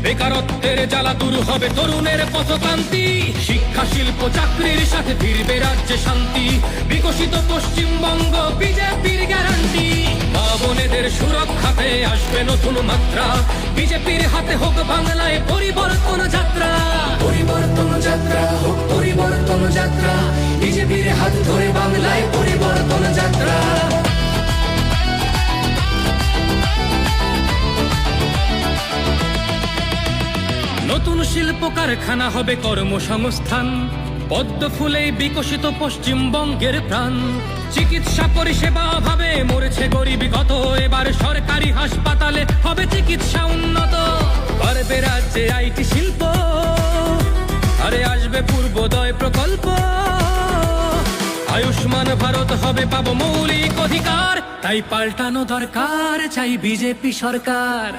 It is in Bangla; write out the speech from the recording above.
বেকারত্বের জ্বালা দূর হবে তরুণের পথক্রান্তি, শিক্ষা শিল্প চাকরির সাথে ফিরবে রাজ্যে শান্তি, বিকশিত পশ্চিমবঙ্গ বিজেপির গ্যারান্টি। মা বোনেদের সুরক্ষাতে আসবে নতুন মাত্রা, বিজেপির হাতে হোক বাংলায় পরিবর্তন যাত্রা। পরিবর্তন যাত্রা হোক পরিবর্তন যাত্রা, বিজেপির হাত ধরে বাংলায় পরিবর্তন যাত্রা। নতুন শিল্প কারখানা হবে কর্মসংস্থান, পদ্ম ফুলেই বিকশিত পশ্চিমবঙ্গের প্রাণ। চিকিৎসা পরিষেবা ভাবে মরেছে গরিবী কত, এবার সরকারি হাসপাতালে হবে চিকিৎসা উন্নত। বাড়বে রাজ্যে আইটি শিল্প, আরে আসবে পূর্বোদয় প্রকল্প। আয়ুষ্মান ভারত হবে পাবো মৌলিক অধিকার, তাই পাল্টানো দরকার, চাই বিজেপি সরকার।